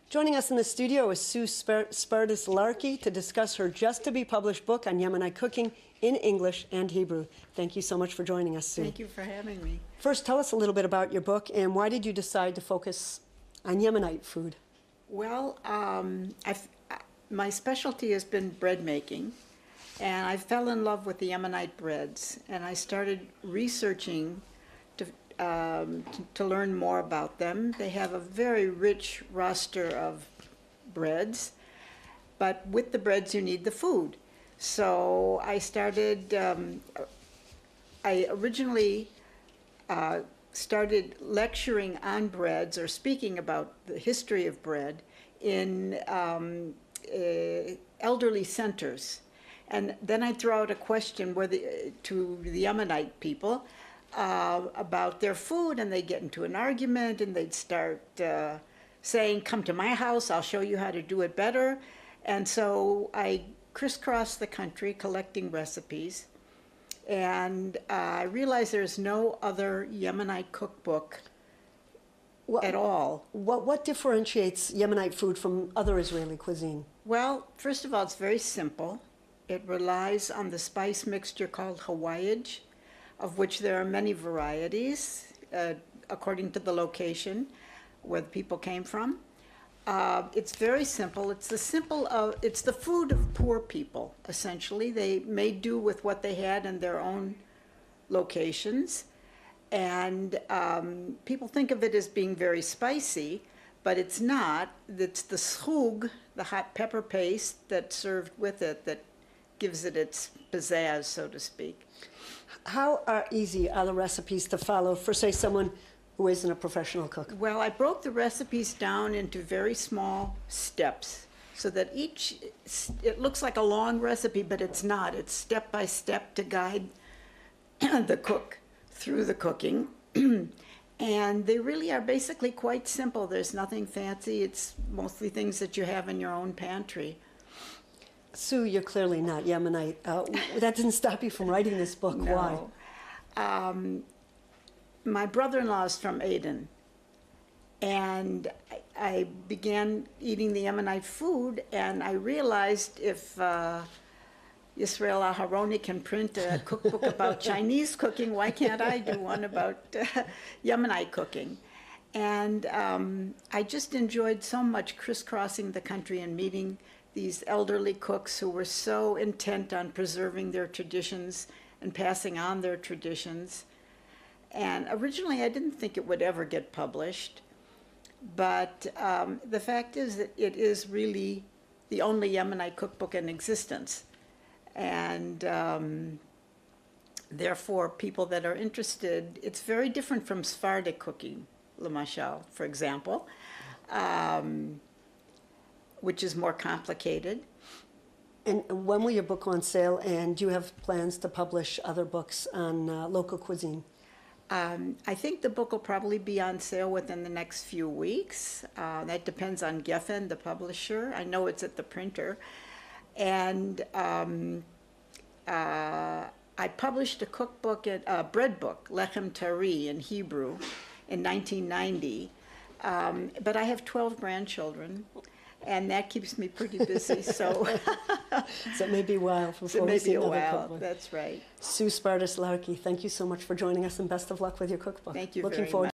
Joining us in the studio is Sue Spertus-Larkey to discuss her just-to-be-published book on Yemenite cooking in English and Hebrew. Thank you so much for joining us, Sue. Thank you for having me. First, tell us a little bit about your book and why did you decide to focus on Yemenite food? Well, my specialty has been bread making, and I fell in love with the Yemenite breads, and I started researching to learn more about them. They have a very rich roster of breads, but with the breads you need the food. So I started, I originally started lecturing on breads or speaking about the history of bread in elderly centers. And then I throw out a question to the Yemenite people about their food, and they'd get into an argument, and they'd start saying, come to my house, I'll show you how to do it better. And so I crisscrossed the country collecting recipes, and I realized there's no other Yemenite cookbook at all. What differentiates Yemenite food from other Israeli cuisine? Well, first of all, it's very simple. It relies on the spice mixture called hawayij, of which there are many varieties according to the location where the people came from. It's very simple. It's the food of poor people, essentially. They made do with what they had in their own locations. And people think of it as being very spicy, but it's not. It's the schug, the hot pepper paste that's served with it, that gives it its pizzazz, so to speak. How easy are the recipes to follow for, say, someone who isn't a professional cook? Well, I broke the recipes down into very small steps so that it looks like a long recipe, but it's not. It's step by step to guide the cook through the cooking. And they really are basically quite simple. There's nothing fancy. It's mostly things that you have in your own pantry. Sue, you're clearly not Yemenite. That didn't stop you from writing this book. No. Why? My brother-in-law is from Aden, and I began eating the Yemenite food, and I realized if Yisrael Aharoni can print a cookbook about Chinese cooking, why can't I do one about Yemenite cooking? And I just enjoyed so much crisscrossing the country and meeting these elderly cooks who were so intent on preserving their traditions and passing on their traditions. And originally I didn't think it would ever get published, but the fact is that it is really the only Yemenite cookbook in existence. And therefore people that are interested, it's very different from Sephardic cooking, lemashal, for example. Which is more complicated. And when will your book go on sale, and do you have plans to publish other books on local cuisine? I think the book will probably be on sale within the next few weeks. That depends on Geffen, the publisher. I know it's at the printer. And I published a cookbook, a bread book, Lechem Tari in Hebrew, in 1990. But I have 12 grandchildren, and that keeps me pretty busy, so. So it may be a while before we see another cookbook. That's right. Sue Spertus-Larkey, thank you so much for joining us, and best of luck with your cookbook. Thank you Looking very forward much.